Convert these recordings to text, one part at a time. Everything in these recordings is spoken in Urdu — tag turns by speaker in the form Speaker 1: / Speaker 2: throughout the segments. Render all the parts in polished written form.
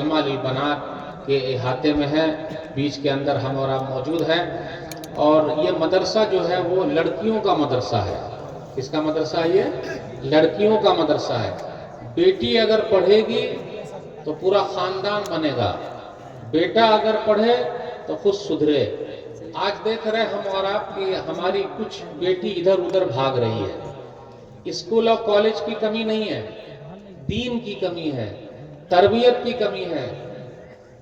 Speaker 1: کلمہ للبنات کے احاطے میں ہے، بیچ کے اندر ہم اور آپ موجود ہیں، اور یہ مدرسہ جو ہے وہ لڑکیوں کا مدرسہ ہے۔ کس کا مدرسہ ہے یہ؟ لڑکیوں کا مدرسہ ہے۔ بیٹی اگر پڑھے گی تو پورا خاندان بنے گا، بیٹا اگر پڑھے تو خود سدھرے۔ آج دیکھ رہے ہم اور آپ کی ہماری کچھ بیٹی ادھر ادھر بھاگ رہی ہے۔ اسکول اور کالج کی کمی نہیں ہے، دین کی کمی ہے، تربیت کی کمی ہے۔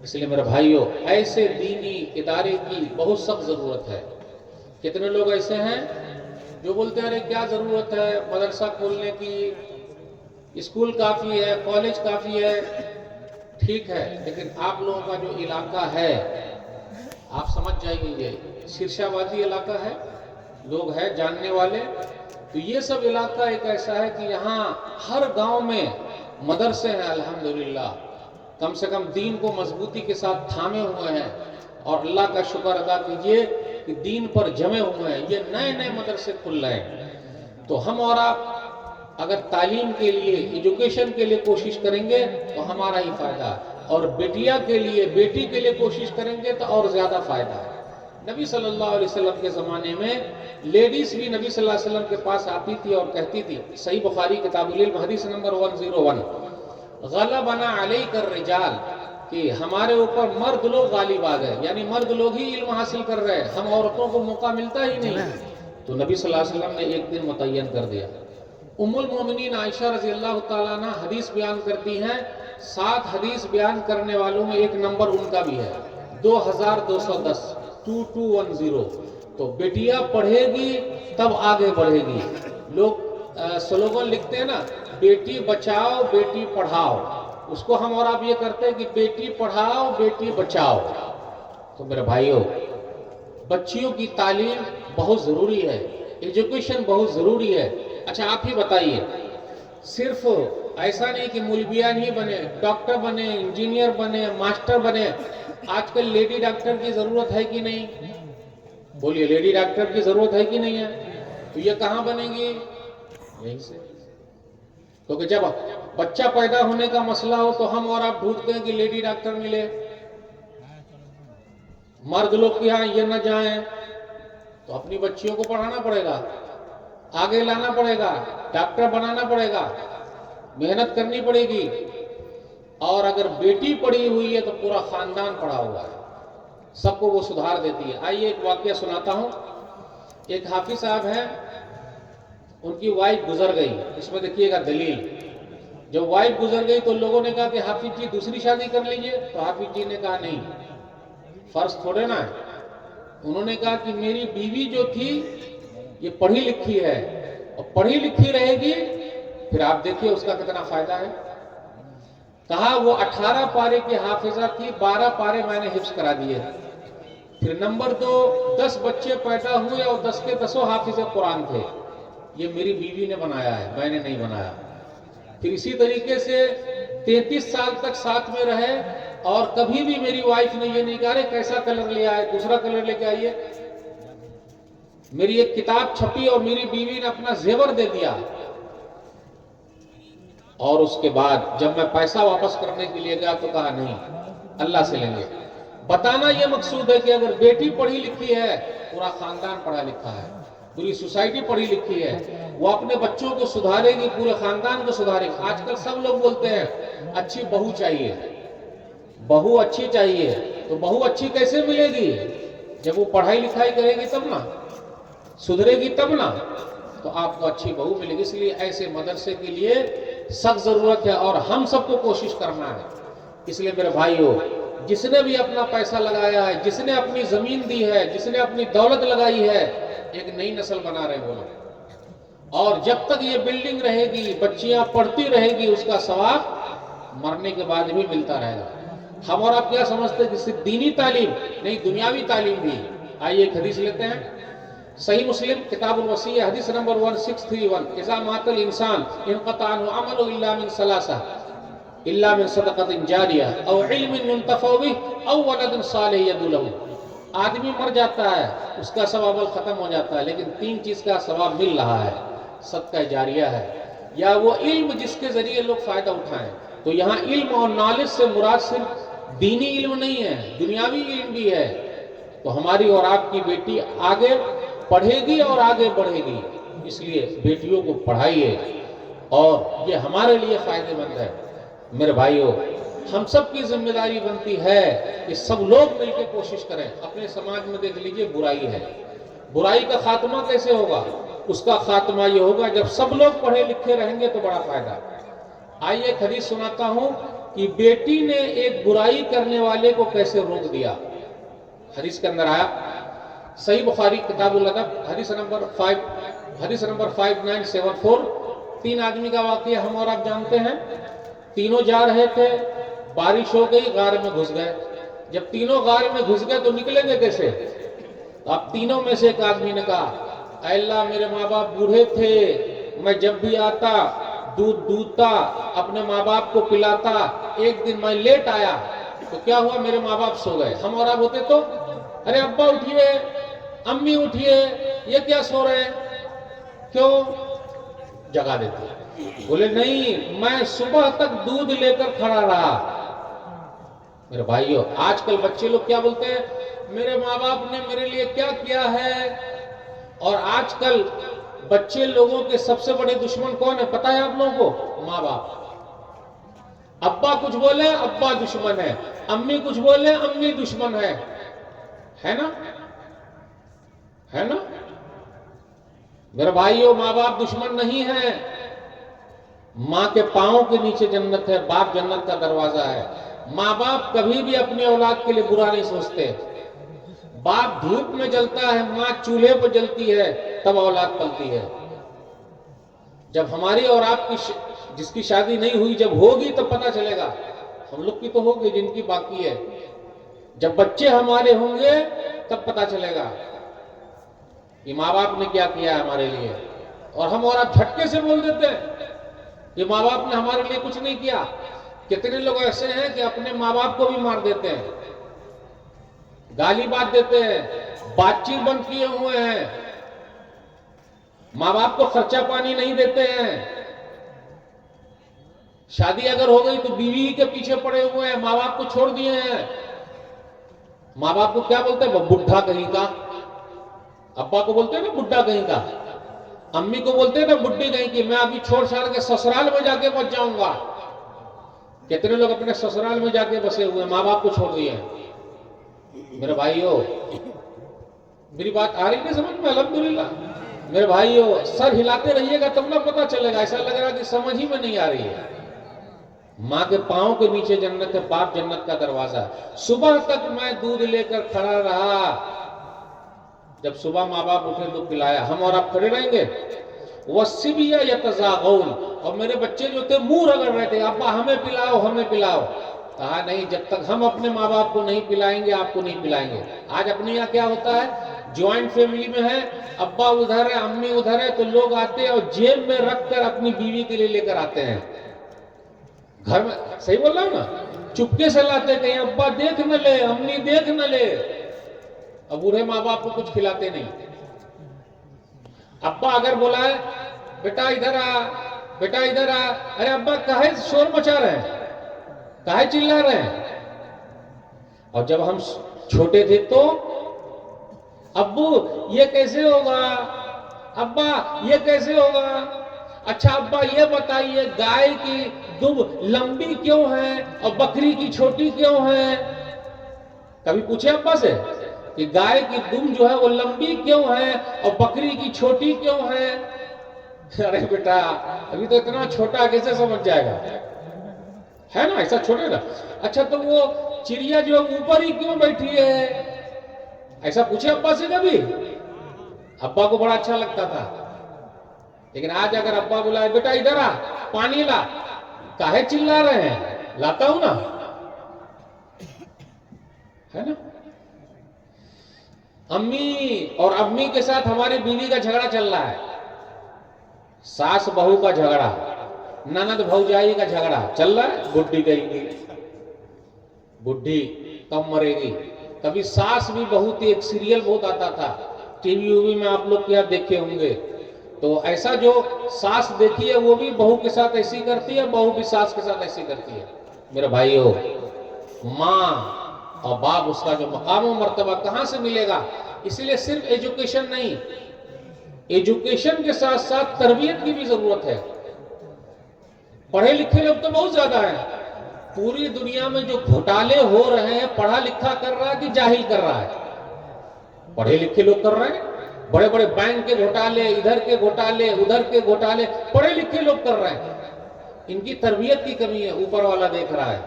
Speaker 1: اس لیے میرے بھائیوں، ایسے دینی ادارے کی بہت سخت ضرورت ہے۔ کتنے لوگ ایسے ہیں جو بولتے ہیں ارے کیا ضرورت ہے مدرسہ کھولنے کی، اسکول کافی ہے، کالج کافی ہے۔ ٹھیک ہے، لیکن آپ لوگوں کا جو علاقہ ہے، آپ سمجھ جائیں گے، یہ شرشہ بازی علاقہ ہے، لوگ ہیں جاننے والے، تو یہ سب علاقہ ایک ایسا ہے کہ یہاں ہر گاؤں میں مدرسے ہیں الحمدللہ، کم سے کم دین کو مضبوطی کے ساتھ تھامے ہوئے ہیں، اور اللہ کا شکر ادا کیجئے کہ دین پر جمے ہوئے ہیں۔ یہ نئے نئے مدرسے کھل رہے ہیں، تو ہم اور آپ اگر تعلیم کے لیے، ایجوکیشن کے لیے کوشش کریں گے تو ہمارا ہی فائدہ ہے، اور بیٹی کے لیے کوشش کریں گے تو اور زیادہ فائدہ ہے۔ نبی صلی اللہ علیہ وسلم کے زمانے میں لیڈیز بھی نبی صلی اللہ علیہ وسلم کے پاس آتی تھی اور کہتی تھی، صحیح بخاری کتاب العلم حدیث نمبر 101، غلبنا علیک الرجال، کہ ہمارے اوپر مرد لوگ غالب آ گئے، یعنی مرد لوگ ہی علم حاصل کر رہے ہیں، ہم عورتوں کو موقع ملتا ہی نہیں۔ تو نبی صلی اللہ علیہ وسلم نے ایک دن متعین کر دیا۔ ام المومنین عائشہ رضی اللہ تعالیٰ عنہ حدیث بیان کرتی ہیں، 7 حدیث بیان کرنے والوں میں ایک نمبر ان کا بھی ہے، 2210، 2210۔ تو بیٹیاں پڑھے گی تب آگے بڑھے گی۔ لوگ سلوگن لکھتے ہیں نا، بیٹی بچاؤ بیٹی پڑھاؤ، اس کو ہم اور آپ یہ کرتے ہیں کہ بیٹی پڑھاؤ بیٹی بچاؤ۔ تو میرے بھائیوں، بچیوں کی تعلیم بہت ضروری ہے، ایجوکیشن بہت ضروری ہے۔ اچھا آپ ہی بتائیے، صرف ایسا نہیں کہ مولویان ہی بنے، ڈاکٹر بنے، انجینئر بنے، ماسٹر بنے۔ آج کل لیڈی ڈاکٹر کی ضرورت ہے کہ نہیں؟ بولیے، لیڈی ڈاکٹر کی ضرورت ہے کہ نہیں ہے؟ تو یہ کہاں بنے گی؟ یہیں سے، کیونکہ جب بچہ پیدا ہونے کا مسئلہ ہو تو ہم اور آپ ڈھونڈتے ہیں کہ لیڈی ڈاکٹر ملے، مرد لوگ کے ہاں یہ نہ جائیں، تو اپنی بچیوں کو پڑھانا پڑے گا، آگے لانا پڑے گا، ڈاکٹر بنانا پڑے گا، محنت کرنی پڑے گی۔ اور اگر بیٹی پڑھی ہوئی ہے تو پورا خاندان پڑھا ہوا ہے، سب کو وہ سدھار دیتی ہے۔ آئیے ایک واقعہ سناتا ہوں۔ ایک حافظ صاحب ہیں، ان کی وائف گزر گئی، اس میں دیکھیے گا دلیل۔ جب وائف گزر گئی تو لوگوں نے کہا کہ حافظ جی دوسری شادی کر لیجئے، تو حافظ جی نے کہا نہیں، فرض تھوڑے نہ ہے۔ انہوں نے کہا کہ میری بیوی جو تھی یہ پڑھی لکھی ہے، اور پڑھی لکھی رہے گی، پھر آپ دیکھیے اس کا کتنا فائدہ ہے۔ کہا وہ 18 پارے کی حافظہ تھی، 12 پارے میں نے حفظ کرا دیے۔ پھر نمبر 2، 10 بچے پیدا ہوئے اور 10 کے 10 حافظ قرآن تھے۔ یہ میری بیوی نے بنایا ہے، میں نے نہیں بنایا۔ پھر اسی طریقے سے 33 سال تک ساتھ میں رہے، اور کبھی بھی میری وائف نے یہ نہیں کہا رہے کیسا کلر لے آئے، دوسرا کلر لے کے آئیے۔ میری ایک کتاب چھپی اور میری بیوی نے اپنا زیور دے دیا، اور اس کے بعد جب میں پیسہ واپس کرنے کے لیے گیا تو کہا نہیں، اللہ سے لیں گے۔ بتانا یہ مقصود ہے کہ اگر بیٹی پڑھی لکھی ہے، پورا خاندان پڑھا لکھا ہے، پوری سوسائٹی پڑھی لکھی ہے، وہ اپنے بچوں کو سدھارے گی، پورے خاندان کو سدھارے گی۔ آج کل سب لوگ بولتے ہیں اچھی بہو چاہیے، بہو اچھی چاہیے، تو بہو اچھی کیسے ملے گی؟ جب وہ پڑھائی لکھائی کرے گی تب نا، سدھرے گی تب نا، تو آپ کو اچھی بہو ملے گی۔ اس لیے ایسے مدرسے کے لیے سخت ضرورت ہے، اور ہم سب کو کوشش کرنا ہے۔ اس لیے میرے بھائیوں، جس نے بھی اپنا پیسہ لگایا ہے، جس نے اپنی زمین دی ہے، جس نے اپنی دولت لگائی ہے، ایک نئی نسل بنا رہے وہ لوگ، اور جب تک یہ بلڈنگ رہے گی، بچیاں پڑھتی رہے گی، اس کا ثواب مرنے کے بعد بھی ملتا رہے گا۔ ہم اور آپ کیا سمجھتے ہیں کہ صرف دینی تعلیم نہیں، دنیاوی تعلیم بھی۔ آئیے ایک حدیث لیتے ہیں، صحیح مسلم کتاب الوصیہ حدیث نمبر 1631، اذا مات الانسان انقطع عنه عمله الا من ثلاثه، الا من صدقۃ جاریہ او علم ينتفع به او ولد صالح يدعو له۔ آدمی مر جاتا ہے، اس کا ثواب ختم ہو جاتا ہے، لیکن 3 چیز کا ثواب مل رہا ہے، صدقہ جاریہ ہے، یا وہ علم جس کے ذریعے لوگ فائدہ اٹھائیں۔ تو یہاں علم اور نالج سے مراد صرف دینی علم نہیں ہے، دنیاوی علم بھی ہے. تو ہماری اور آپ کی بیٹی آگے پڑھے گی اور آگے بڑھے گی، اس لیے بیٹیوں کو پڑھائیے اور یہ ہمارے لیے فائدہ مند ہے. میرے بھائیوں، ہم سب کی ذمہ داری بنتی ہے کہ سب لوگ مل کے کوشش کریں. اپنے سماج میں دیکھ لیجئے برائی ہے، برائی کا خاتمہ کیسے ہوگا؟ اس کا خاتمہ یہ ہوگا جب سب لوگ پڑھے لکھے رہیں گے تو بڑا فائدہ. آئیے ایک حدیث سناتا ہوں کہ بیٹی نے ایک برائی کرنے والے کو کیسے روک دیا. حدیث کے اندر آیا، صحیح بخاری کتاب الادب حدیث نمبر 5974. 3 آدمی کا واقعہ ہم اور آپ جانتے ہیں. تینوں جا رہے تھے، بارش ہو گئی، غار میں گھس گئے. جب تینوں غار میں گھس گئے تو نکلیں گے کیسے؟ اب تینوں میں سے ایک آدمی نے کہا، اے اللہ میرے ماں باپ بوڑھے تھے، میں جب بھی آتا دودھ دودھتا، اپنے ماں باپ کو پلاتا. ایک دن میں لیٹ آیا تو کیا ہوا؟ میرے ماں باپ سو گئے. ہم اور آپ ہوتے تو ارے ابا اٹھیے، امی اٹھیے، یہ کیا سو رہے ہیں؟ کیوں؟ جگا دیتے. بولے نہیں، میں صبح تک دودھ لے کر کھڑا رہا. میرے بھائیو، آج کل بچے لوگ کیا بولتے ہیں؟ میرے ماں باپ نے میرے لیے کیا کیا ہے؟ اور آج کل بچے لوگوں کے سب سے بڑے دشمن کون ہے پتہ ہے آپ لوگوں کو؟ ماں باپ. ابا کچھ بولے ابا دشمن ہے، امی کچھ بولے امی دشمن ہے نا؟ ہے نا؟ میرے بھائیو، ماں باپ دشمن نہیں ہے. ماں کے پاؤں کے نیچے جنت ہے، باپ جنت کا دروازہ ہے. ماں باپ کبھی بھی اپنی اولاد کے لیے برا نہیں سوچتے. باپ دھوپ میں جلتا ہے، ماں چولہے پر جلتی ہے، تب اولاد پلتی ہے. جب ہماری اور آپ کی جس کی شادی نہیں ہوئی جب ہوگی تب پتہ چلے گا. ہم لوگ کی تو ہوگی، جن کی باقی ہے. جب بچے ہمارے ہوں گے تب پتہ چلے گا کہ ماں باپ نے کیا کیا ہے ہمارے لیے. اور ہم اور آپ جھٹکے سے بول دیتے ہیں کہ ماں باپ نے ہمارے لیے کچھ نہیں کیا. کتنے لوگ ایسے ہیں کہ اپنے ماں باپ کو بھی مار دیتے ہیں، گالی بات دیتے ہیں، بات چیت بند کیے ہوئے ہیں، ماں باپ کو خرچہ پانی نہیں دیتے ہیں. شادی اگر ہو گئی تو بیوی کے پیچھے پڑے ہوئے ہیں، ماں باپ کو چھوڑ دیے ہیں. ماں باپ کو کیا بولتے ہیں؟ وہ بڈھا کہیں کا. ابا کو بولتے ہیں نا بڈھا کہیں کا، امی کو بولتے ہیں نا بڈھی کہیں کی. میں ابھی چھوڑ چھاڑ کے سسرال میں جا کے بچ جاؤں گا. کتنے لوگ اپنے سسرال میں جا کے بسے ہوئے ہیں، ماں باپ کو چھوڑ دیے ہیں. میرے بھائیو، میری بات آ رہی نہیں سمجھ میں؟ الحمدللہ. میرے بھائیو، سر ہلاتے رہیے گا تب نہ پتہ چلے گا. ایسا لگ رہا کہ سمجھ ہی میں نہیں آ رہی ہے. ماں کے پاؤں کے نیچے جنت ہے، باپ جنت کا دروازہ ہے. صبح تک میں دودھ لے کر کھڑا رہا، جب صبح ماں باپ اٹھے تو پلایا. ہم اور آپ کھڑے رہیں گے؟ وَالصِّبْيَ يَتَزَاغَوْنَ. اور میرے بچے جو تھے منہ رگڑ رہے تھے، ابا ہمیں پلاؤ ہمیں پلاؤ. کہا نہیں، جب تک ہم اپنے ماں باپ کو نہیں پلائیں گے آپ کو نہیں پلائیں گے. آج اپنے یہاں کیا ہوتا ہے؟ جوائنٹ فیملی میں ہے، ابا ادھر ہے امی ادھر ہے، تو لوگ آتے ہیں اور جیب میں رکھ کر اپنی بیوی کے لیے لے کر آتے ہیں گھر میں. صحیح بول رہا ہوں نا؟ چپکے سے لاتے، کہیں ابا دیکھ نہ لے، امی دیکھ نہ لے. اب بوڑھے ماں باپ کو کچھ کھلاتے نہیں. ابا اگر بولا ہے بیٹا ادھر آ، بیٹا ادھر آ، ارے ابا کاہے شور مچا رہے ہیں، کاہے چلا رہے ہیں؟ اور جب ہم چھوٹے تھے تو ابو یہ کیسے ہوگا، ابا یہ کیسے ہوگا. اچھا ابا یہ بتائیے گائے کی دم لمبی کیوں ہے اور بکری کی چھوٹی کیوں ہے؟ کبھی پوچھے ابا سے کہ گائے کی دم جو ہے وہ لمبی کیوں ہے اور بکری کی چھوٹی کیوں ہے؟ ارے بیٹا ابھی تو اتنا چھوٹا کیسے سمجھ جائے گا، ہے نا؟ ایسا چھوٹے نا. اچھا تو وہ چڑیا جو اوپر ہی کیوں بیٹھی ہے؟ ایسا پوچھے ابا سے کبھی؟ ابا کو بڑا اچھا لگتا تھا. لیکن آج اگر ابا بلائے بیٹا ادھر آ پانی لا، کاہے چلا رہے ہیں؟ لاتا ہوں نا، ہے نا؟ امی اور امی کے ساتھ ہماری بیوی کا جھگڑا چل رہا ہے، ساس بہو کا جھگڑا، نند بھوجائی کا جھگڑا چل رہا ہے. بڈھی کہیں گی، بڈھی کم مرے گی. کبھی ساس بھی بہو تھی، ایک سیریل بہت آتا تھا ٹی وی میں، آپ لوگ کیا دیکھے ہوں گے. تو ایسا جو ساس دیکھی ہے وہ بھی بہو کے ساتھ ایسی کرتی ہے، بہو بھی ساس کے ساتھ ایسی کرتی ہے۔ میرے بھائیو، ماں اور باپ اس کا جو مقام و مرتبہ کہاں سے ملے گا؟ اس لیے صرف ایجوکیشن نہیں، ایجوکیشن کے ساتھ ساتھ تربیت کی بھی ضرورت ہے۔ پڑھے لکھے لوگ تو بہت زیادہ ہیں، پوری دنیا میں جو گھوٹالے ہو رہے ہیں، پڑھا لکھا کر رہا ہے کہ جاہل کر رہا ہے؟ پڑھے لکھے لوگ کر رہے ہیں، بڑے بڑے بینک کے گھوٹالے، ادھر کے گھوٹالے، ادھر کے گھوٹالے پڑھے لکھے لوگ کر رہے ہیں۔ ان کی تربیت کی کمی ہے، اوپر والا دیکھ رہا ہے،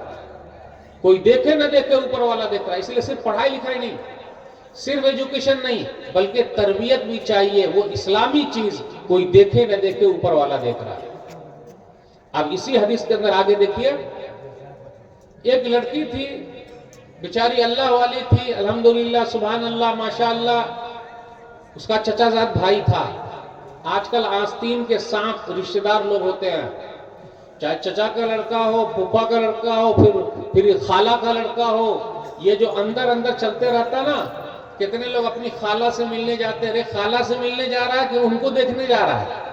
Speaker 1: کوئی دیکھے نہ دیکھے اوپر والا دیکھ رہا ہے۔ اس لیے صرف پڑھائی لکھائی نہیں، صرف ایجوکیشن نہیں، بلکہ تربیت بھی چاہیے، وہ اسلامی چیز کوئی دیکھے نہ دیکھے اوپر والا دیکھ رہا ہے۔ اب اسی حدیث کے اندر آگے دیکھیے، ایک لڑکی تھی بیچاری، اللہ والی تھی، الحمدللہ، سبحان اللہ، ماشاءاللہ، اس کا چچا زاد بھائی تھا۔ آج کل آستین کے 7 رشتہ دار لوگ ہوتے ہیں، چاہے چچا کا لڑکا ہو، پھوپھا کا لڑکا ہو، پھر خالہ کا لڑکا ہو، یہ جو اندر اندر چلتے رہتا نا۔ کتنے لوگ اپنی خالہ سے ملنے جاتے ہیں، ارے خالہ سے ملنے جا رہا ہے کہ ان کو دیکھنے جا رہا ہے؟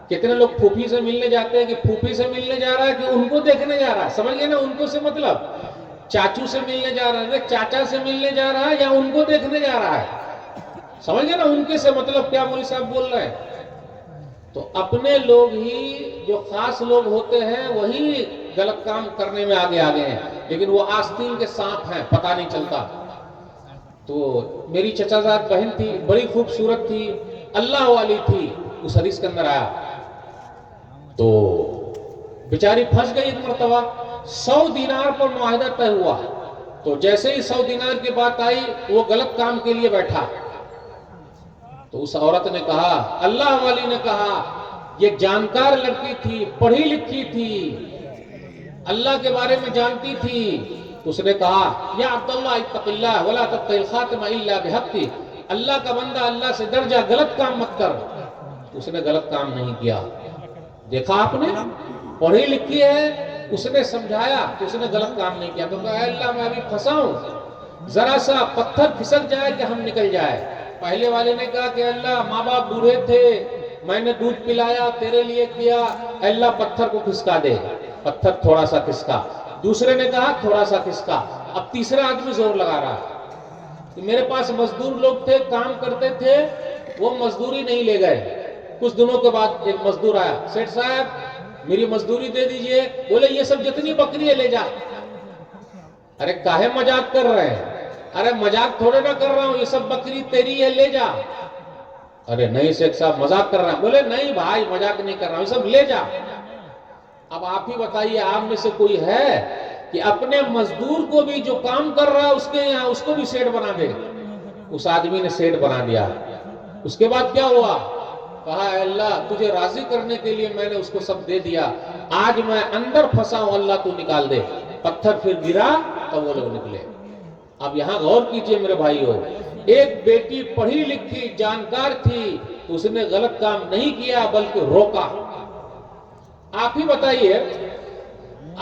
Speaker 1: کتنے لوگ پھوپھی سے ملنے جاتے ہیں کہ پھوپھی سے ملنے جا رہا ہے کہ ان کو دیکھنے جا رہا ہے؟ سمجھ گئے نا؟ ان کو سے مطلب چاچو سے ملنے جا رہا ہے، چاچا سے ملنے جا رہا ہے یا ان کو دیکھنے جا رہا ہے؟ سمجھ گئے نا؟ ان کے سے مطلب کیا مولوی صاحب بول رہے ہیں؟ تو اپنے لوگ ہی جو خاص لوگ ہوتے ہیں وہی غلط کام کرنے میں آگے ہیں، لیکن وہ آستین کے سانپ ہیں، پتہ نہیں چلتا۔ تو میری چچا زاد بہن تھی، بڑی خوبصورت تھی، اللہ والی تھی، اس حدیث کے اندر آیا تو بیچاری پھنس گئی۔ ایک مرتبہ 100 دینار پر معاہدہ طے ہوا، تو جیسے ہی 100 دینار کی بات آئی وہ غلط کام کے لیے بیٹھا۔ تو اس عورت نے کہا، اللہ والی نے کہا، یہ جانکار لڑکی تھی، پڑھی لکھی تھی، اللہ کے بارے میں جانتی تھی۔ اس نے کہا، یا عبداللہ اتق اللہ ولا تبتغ الخاتم الا بحق، اللہ کا بندہ، اللہ سے ڈر جا، غلط کام مت کر۔ اس نے غلط کام نہیں کیا۔ دیکھا آپ نے، پڑھی لکھی ہے، اس نے سمجھایا کہ اس نے غلط کام نہیں کیا۔ تو کہا، اے اللہ، میں ابھی پھنسا ہوں، ذرا سا پتھر پھسل جائے کہ ہم نکل جائے۔ پہلے والے نے کہا کہ اللہ، ماں باپ بوڑھے تھے، میں نے دودھ پلایا، تیرے لیے کیا، اے اللہ پتھر کو کھسکا دے۔ پتھر تھوڑا سا کھسکا۔ دوسرے نے کہا تھوڑا سا کھسکا۔ اب تیسرا آدمی زور لگا رہا کہ میرے پاس مزدور لوگ تھے، کام کرتے تھے، وہ مزدوری نہیں لے گئے۔ کچھ دنوں کے بعد ایک مزدور آیا، سیٹھ صاحب میری مزدوری دے دیجئے۔ بولے یہ سب جتنی بکری ہے لے جا۔ ارے کاہے مذاق کر رہے ہیں؟ ارے مذاق تھوڑے نہ کر رہا ہوں، یہ سب بکری تیری ہے، لے جا۔ ارے نہیں سیٹھ صاحب مذاق کر رہا ہے۔ بولے نہیں بھائی مذاق نہیں کر رہا ہوں، یہ سب لے جا۔ اب آپ ہی بتائیے، آپ میں سے کوئی ہے کہ اپنے مزدور کو بھی جو کام کر رہا ہے اس کے یہاں اس کو بھی سیٹ بنا دے؟ اس آدمی نے سیٹ بنا دیا۔ اس کے بعد کیا ہوا؟ کہا، اے اللہ تجھے راضی کرنے کے لیے میں نے اس کو سب دے دیا، آج میں اندر پھنسا ہوں، اللہ تو نکال دے۔ پتھر پھر گرا تو وہ لوگ نکلے۔ اب یہاں غور کیجئے میرے بھائیو، ایک بیٹی پڑھی لکھی جانکار تھی، اس نے غلط کام نہیں کیا بلکہ روکا۔ آپ ہی بتائیے،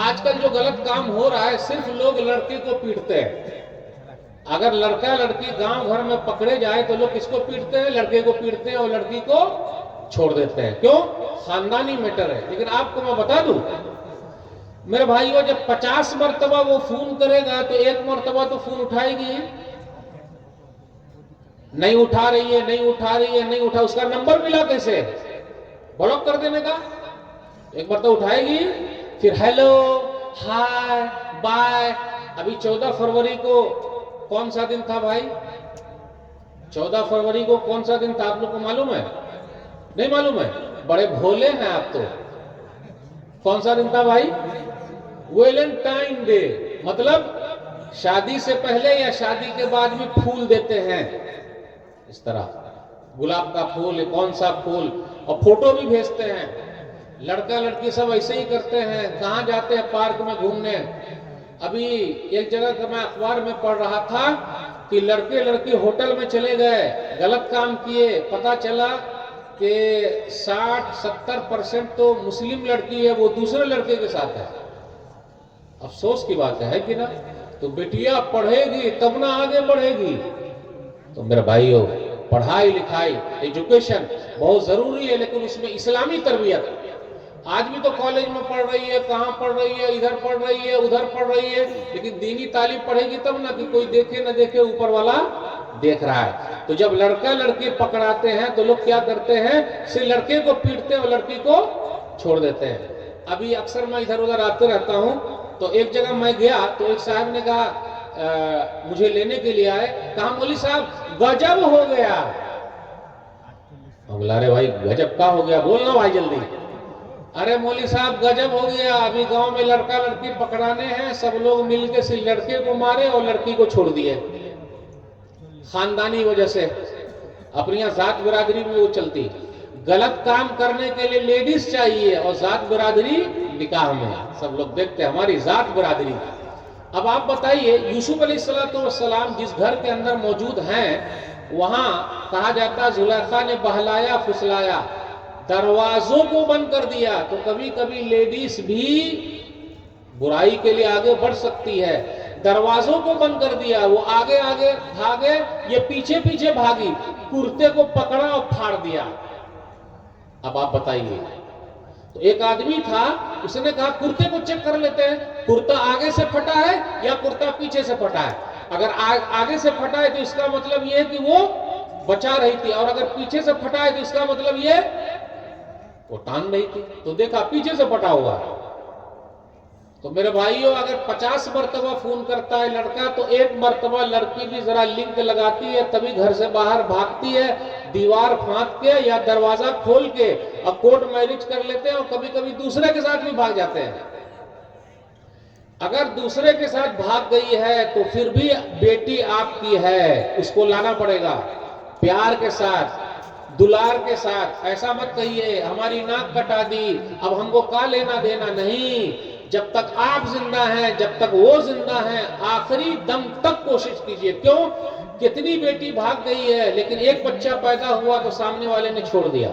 Speaker 1: آج کل جو غلط کام ہو رہا ہے، صرف لوگ لڑکے کو پیٹتے ہیں۔ اگر لڑکا لڑکی گاؤں گھر میں پکڑے جائے تو لوگ کس کو پیٹتے ہیں؟ لڑکے کو پیٹتے ہیں اور لڑکی کو چھوڑ دیتے ہیں۔ کیوں؟ خاندانی میٹر ہے۔ لیکن آپ کو میں بتا دوں میرے بھائیو، جب 50 مرتبہ وہ فون کرے گا تو ایک مرتبہ تو فون اٹھائے گی، نہیں اٹھا رہی ہے، نہیں اٹھا رہی ہے، نہیں اٹھا، اس کا نمبر ملا کیسے؟ بلاک کر دینے کا۔ ایک مرتبہ اٹھائے گی، پھر ہیلو، ہائے، بائے۔ ابھی 14 فروری کو کون سا دن تھا بھائی؟ 14 فروری کو کون سا دن تھا آپ لوگ کو معلوم ہے؟ نہیں معلوم ہے؟ بڑے بھولے ہیں آپ تو۔ کون سا دن تھا بھائی؟ Valentine day. مطلب شادی سے پہلے یا شادی کے بعد بھی پھول دیتے ہیں، اس طرح گلاب کا پھول، کون سا پھول، اور فوٹو بھی بھیجتے ہیں۔ لڑکا لڑکی سب ایسے ہی کرتے ہیں، کہاں جاتے ہیں؟ پارک میں گھومنے۔ ابھی ایک جگہ کا میں اخبار میں پڑھ رہا تھا کہ لڑکے لڑکی ہوٹل میں چلے گئے، غلط کام کیے، پتا چلا کہ 60-70% تو مسلم لڑکی ہے، وہ دوسرے لڑکے کے ساتھ ہے۔ افسوس کی بات ہے کہ نا؟ تو بیٹیا پڑھے گی تب نہ آگے بڑھے گی۔ تو میرے بھائیو، پڑھائی لکھائی ایجوکیشن بہت ضروری ہے، لیکن اس میں اسلامی تربیت. آج بھی تو کالج میں پڑھ رہی ہے، کہاں پڑھ رہی ہے، ادھر پڑھ رہی ہے ادھر پڑھ رہی ہے، لیکن دینی تعلیم پڑھے گی تب نہ کہ کوئی دیکھے نہ دیکھے، اوپر والا دیکھ رہا ہے. تو جب لڑکا لڑکی پکڑاتے ہیں تو لوگ کیا کرتے ہیں، صرف لڑکے کو پیٹتے ہیں اور لڑکی کو چھوڑ دیتے ہیں. ابھی اکثر میں ادھر ادھر آتے رہتا ہوں، تو ایک جگہ میں گیا تو ایک صاحب نے کہا مجھے لینے کے لیے آئے، کہا مولوی صاحب گجب ہو گیا. بولا ارے بھائی گجب کا ہو گیا، بولنا بھائی جلدی. ارے مولوی صاحب گجب ہو گیا، ابھی گاؤں میں لڑکا لڑکی پکڑانے ہیں، سب لوگ مل کے صرف لڑکے کو مارے اور لڑکی کو چھوڑ دیے. خاندانی وجہ سے اپنی ذات برادری میں وہ چلتی. غلط کام کرنے کے لیے لیڈیز چاہیے اور ذات برادری نکاح میں. سب لوگ دیکھتے ہیں ہماری ذات برادری. اب آپ بتائیے یوسف علیہ السلام جس گھر کے اندر موجود ہیں، وہاں کہا جاتا زلیخا نے بہلایا پھسلایا، دروازوں کو بند کر دیا. تو کبھی کبھی لیڈیز بھی برائی کے لیے آگے بڑھ سکتی ہے. دروازوں کو بند کر دیا، وہ آگے آگے بھاگے، یہ پیچھے پیچھے بھاگی، کرتے کو پکڑا اور پھاڑ دیا. اب آپ بتائیے، تو ایک آدمی تھا، اس نے کہا کرتے کو چیک کر لیتے ہیں، کرتا آگے سے پھٹا ہے یا کرتا پیچھے سے پھٹا ہے. اگر آگے سے پھٹا ہے تو اس کا مطلب یہ ہے کہ وہ بچا رہی تھی، اور اگر پیچھے سے پھٹا ہے تو اس کا مطلب یہ وہ ٹان رہی تھی. تو دیکھا پیچھے سے پھٹا ہوا. تو میرے بھائیوں، اگر 50 مرتبہ فون کرتا ہے لڑکا تو ایک مرتبہ لڑکی بھی ذرا لنک لگاتی ہے، تبھی گھر سے باہر بھاگتی ہے، دیوار پھاند کے یا دروازہ کھول کے، اور کورٹ میرج کر لیتے ہیں، اور کبھی کبھی دوسرے کے ساتھ بھی بھاگ جاتے ہیں. اگر دوسرے کے ساتھ بھاگ گئی ہے تو پھر بھی بیٹی آپ کی ہے، اس کو لانا پڑے گا پیار کے ساتھ، دلار کے ساتھ. ایسا مت کہیے ہماری ناک کٹا دی اب ہم کو کا لینا دینا. نہیں، جب تک آپ زندہ ہیں، جب تک وہ زندہ ہیں، آخری دم تک کوشش کیجئے. کیوں؟ کتنی بیٹی بھاگ گئی ہے، لیکن ایک بچہ پیدا ہوا تو سامنے والے نے چھوڑ دیا.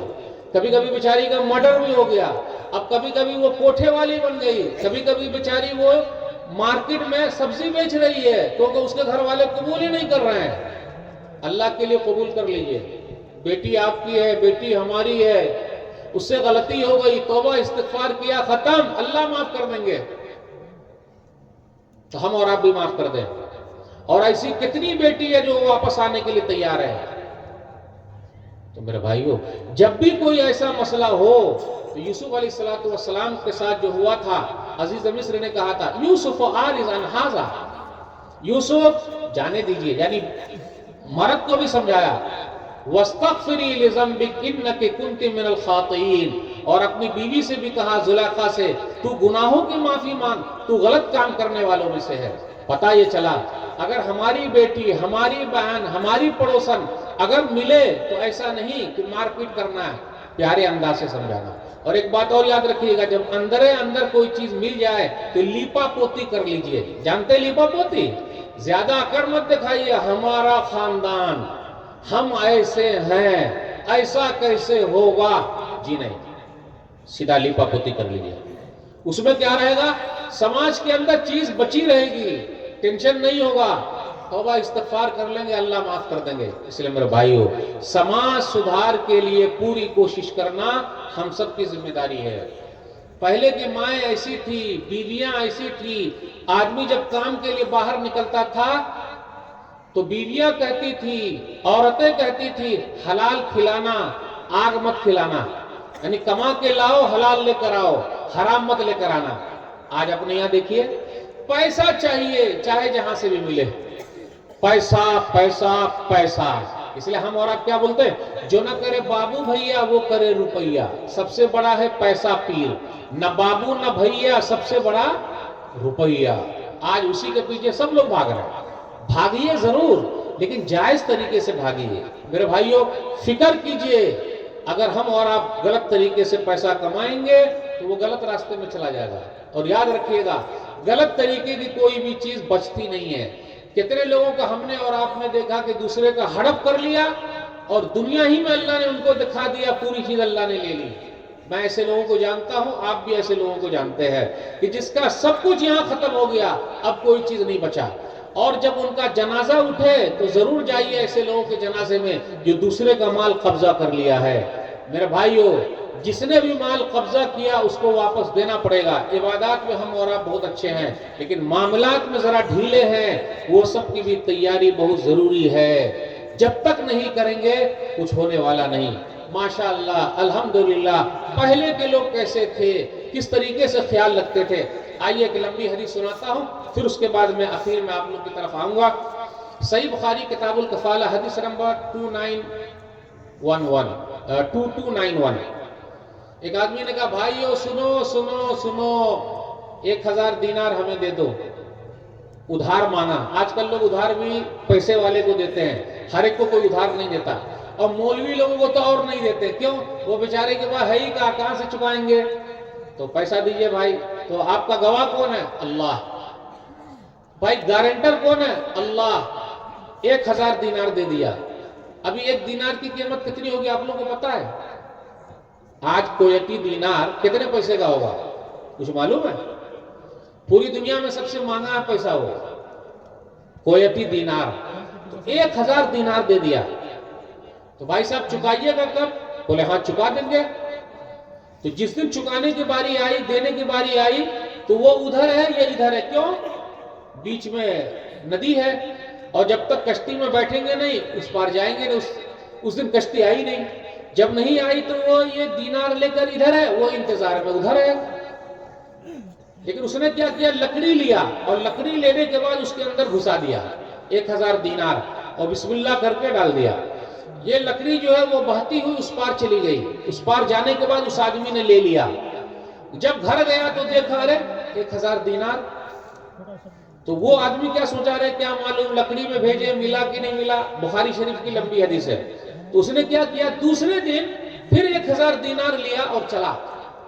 Speaker 1: کبھی کبھی بیچاری کا مرڈر بھی ہو گیا. اب کبھی کبھی وہ کوٹھے والی بن گئی، کبھی کبھی بیچاری وہ مارکیٹ میں سبزی بیچ رہی ہے، کیونکہ اس کے گھر والے قبول ہی نہیں کر رہے ہیں. اللہ کے لیے قبول کر لیجئے. بیٹی آپ کی ہے، بیٹی ہماری ہے. اس سے غلطی ہو گئی، توبہ استغفار کیا، ختم، اللہ معاف کر دیں گے. تو ہم اور آپ بھی معاف کر دیں. اور ایسی کتنی بیٹی ہے جو واپس آنے کے لیے تیار ہے. تو میرے بھائیو، جب بھی کوئی ایسا مسئلہ ہو تو یوسف علیہ السلام کے ساتھ جو ہوا تھا، عزیز مصر نے کہا تھا یوسف آرز عن ھذا، یوسف جانے دیجئے، یعنی مرد کو بھی سمجھایا. وَاسْتَغْفِرِي لِذَنْبِكِ إِنَّكِ كُنْتِ مِنَ الْخَاطِئِينَ، اور اپنی بیوی سے بھی کہا زلیخا سے، تو گناہوں کی معافی مانگ، تو غلط کام کرنے والوں میں سے ہے. پتہ یہ چلا اگر ہماری بیٹی، ہماری بہن، ہماری پڑوسن اگر ملے تو ایسا نہیں کہ مار پیٹ کرنا ہے، پیارے انداز سے سمجھانا. اور ایک بات اور یاد رکھیے گا، جب اندر کوئی چیز مل جائے تو لیپا پوتی کر لیجئے. جانتے لیپا پوتی؟ زیادہ اکڑ مت دکھائیے، ہمارا خاندان، ہم ایسے ہیں، ایسا کیسے ہوگا، جی نہیں، سیدھا لیپا پوتی کر لیجئے. اس میں کیا رہے گا؟ سماج کے اندر چیز بچی رہے گی، ٹینشن نہیں ہوگا، توبہ استغفار کر لیں گے، اللہ معاف کر دیں گے. اس لیے میرے بھائیو، سماج سدھار کے لیے پوری کوشش کرنا ہم سب کی ذمہ داری ہے. پہلے کی مائیں ایسی تھی، بیویاں ایسی تھی. آدمی جب کام کے لیے باہر نکلتا تھا تو بیویاں کہتی تھی، عورتیں کہتی تھی، حلال کھلانا، آگ مت کھلانا. یعنی کما کے لاؤ، حلال لے کر آؤ، حرام مت لے کر آنا. آج اپنے یہاں دیکھیے، پیسہ چاہیے چاہے جہاں سے بھی ملے، پیسہ پیسہ پیسہ. اس لیے ہم اور آپ کیا بولتے ہیں؟ جو نہ کرے بابو بھیا وہ کرے روپیہ. سب سے بڑا ہے پیسہ پیر، نہ بابو نہ بھیا، سب سے بڑا روپیہ. آج اسی کے پیچھے سب لوگ بھاگ رہے ہیں. بھاگیے ضرور، لیکن جائز طریقے سے بھاگیے. میرے بھائیوں، فکر کیجئے، اگر ہم اور آپ غلط طریقے سے پیسہ کمائیں گے تو وہ غلط راستے میں چلا جائے گا. اور یاد رکھیے گا، غلط طریقے کی کوئی بھی چیز بچتی نہیں ہے. کتنے لوگوں کا ہم نے اور آپ نے دیکھا کہ دوسرے کا ہڑپ کر لیا اور دنیا ہی میں اللہ نے ان کو دکھا دیا، پوری چیز اللہ نے لے لی. میں ایسے لوگوں کو جانتا ہوں، آپ بھی ایسے لوگوں کو جانتے ہیں کہ جس کا سب کچھ یہاں ختم ہو گیا، اب کوئی چیز نہیں بچا. اور جب ان کا جنازہ اٹھے تو ضرور جائیے ایسے لوگوں کے جنازے میں جو دوسرے کا مال قبضہ کر لیا ہے۔ میرے بھائیو، جس نے بھی مال قبضہ کیا اس کو واپس دینا پڑے گا۔ عبادات میں ہم اور آپ بہت اچھے ہیں، لیکن معاملات میں ذرا ڈھیلے ہیں، وہ سب کی بھی تیاری بہت ضروری ہے۔ جب تک نہیں کریں گے کچھ ہونے والا نہیں۔ ماشاءاللہ، الحمدللہ، پہلے کے لوگ کیسے تھے، کس طریقے سے خیال رکھتے تھے۔ آئیے ایک لمبی حدیث سناتا ہوں، پھر اس کے بعد میں آخر میں آپ لوگ کی طرف آؤں گا۔ صحیح بخاری کتاب الکفالہ حدیث نمبر 2291۔ ایک آدمی نے کہا بھائیو سنو سنو سنو، 1000 دینار ہمیں دے دو، ادھار مانا۔ آج کل لوگ ادھار بھی پیسے والے کو دیتے ہیں، ہر ایک کو کوئی ادھار نہیں دیتا، اور مولوی لوگوں کو تو اور نہیں دیتے۔ کیوں؟ وہ بیچارے کے پاس ہے ہی کہاں سے چکائیں گے؟ تو پیسہ دیجئے بھائی۔ تو آپ کا گواہ کون ہے؟ اللہ۔ بھائی گارنٹر کون ہے؟ اللہ۔ 1000 دینار دے دیا۔ ابھی 1 دینار کی قیمت کتنی ہوگی آپ لوگوں کو پتا ہے؟ آج کویتی دینار کتنے پیسے کا ہوگا کچھ معلوم ہے؟ پوری دنیا میں سب سے مہنگا پیسہ ہوگا کویتی دینار۔ تو 1000 دینار دے دیا۔ تو بھائی صاحب چکائیے گا کب؟ بولے ہاں چکا دیں گے۔ تو جس دن چکانے کی باری آئی، دینے کی باری آئی، تو وہ ادھر ہے یہ ادھر ہے۔ کیوں؟ بیچ میں ندی ہے، اور جب تک کشتی میں بیٹھیں گے نہیں اس پار جائیں گے نہیں۔ اس دن کشتی آئی نہیں، جب نہیں آئی تو وہ یہ دینار لے کر ادھر ہے، وہ انتظار میں ادھر ہے۔ لیکن اس نے کیا کیا؟ لکڑی لیا، اور لکڑی لینے کے بعد اس کے اندر گھسا دیا 1000 دینار، اور بسم اللہ کر کے ڈال دیا۔ یہ لکڑی جو ہے وہ بہتی ہوئی اس پار چلی گئی۔ اس پار جانے کے بعد اس آدمی نے لے لیا۔ جب گھر گیا تو دیکھا ارے 1000 دینار۔ تو وہ آدمی کیا سوچا رہے، کیا معلوم لکڑی میں بھیجے ملا کہ نہیں ملا؟ بخاری شریف کی لمبی حدیث ہے۔ تو اس نے کیا کیا؟ دوسرے دن پھر 1000 دینار لیا اور چلا۔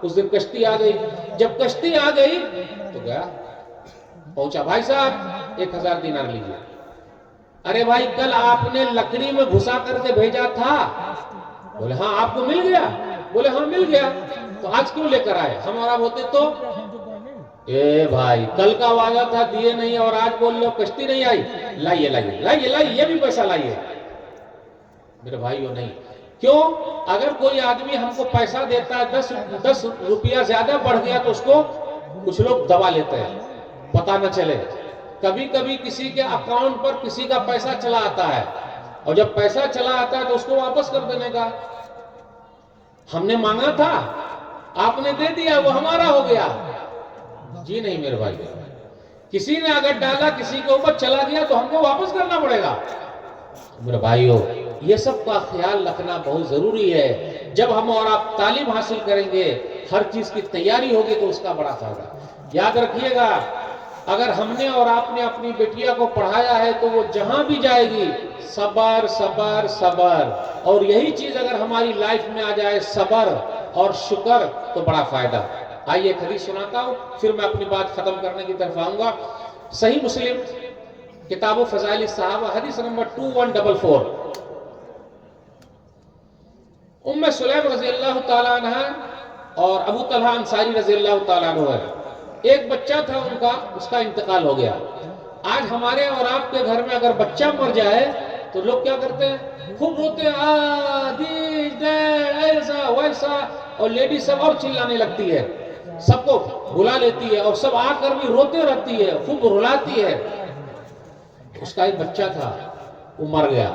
Speaker 1: اس دن کشتی آ گئی۔ جب کشتی آ گئی تو گیا، پہنچا، بھائی صاحب 1000 دینار لیجیے۔ ارے بھائی کل آپ نے لکڑی میں گھسا کر کے بھیجا تھا۔ بولے ہاں آپ کو مل گیا؟ بولے ہاں مل گیا۔ تو آج کیوں لے کر آئے؟ ہم اور آپ ہوتے تو اے بھائی کل کا وعدہ تھا دیے نہیں، اور آج بول لو کشتی نہیں آئی، لائیے لائیے لائیے لائیے، یہ بھی پیسہ لائیے۔ میرے بھائیو نہیں۔ کیوں؟ اگر کوئی آدمی ہم کو پیسہ دیتا ہے 10 روپیہ زیادہ بڑھ گیا تو اس کو کچھ لوگ دبا لیتے ہیں، پتہ نہ چلے۔ کبھی کبھی کسی کے اکاؤنٹ پر کسی کا پیسہ چلا آتا ہے، اور جب پیسہ چلا آتا ہے تو اس کو واپس کر دینے کا۔ ہم نے مانگا تھا، آپ نے دے دیا، وہ ہمارا ہو گیا۔ جی نہیں میرے بھائی، کسی نے اگر ڈالا کسی کے اوپر چلا گیا تو ہم کو واپس کرنا پڑے گا۔ میرے بھائیو یہ سب کا خیال رکھنا بہت ضروری ہے۔ جب ہم اور آپ تعلیم حاصل کریں گے، ہر چیز کی تیاری ہوگی تو اس کا بڑا فائدہ۔ یاد رکھیے گا، اگر ہم نے اور آپ نے اپنی بیٹیا کو پڑھایا ہے تو وہ جہاں بھی جائے گی صبر صبر صبر، اور یہی چیز اگر ہماری لائف میں آ جائے صبر اور شکر تو بڑا فائدہ۔ آئیے ایک حدیث سناتا ہوں، پھر میں اپنی بات ختم کرنے کی طرف آؤں گا۔ صحیح مسلم کتاب فضائل الصحابہ حدیث نمبر 2144۔ ام سلیم رضی اللہ تعالیٰ عنہ اور ابو طلحہ انصاری رضی اللہ تعالیٰ عنہ ہے۔ ایک بچہ تھا ان کا، اس کا انتقال ہو گیا۔ آج ہمارے اور آپ کے گھر میں اگر بچہ مر جائے تو لوگ کیا کرتے ہیں؟ خوب روتے ہیں، دیج ڈیڈ ایسا ویسا، اور لیڈی سب اور چلانے لگتی ہے، سب کو بلا لیتی ہے، اور سب آ کر بھی روتے رہتی ہے، خوب رلاتی ہے۔ اس کا ایک بچہ تھا، وہ مر گیا۔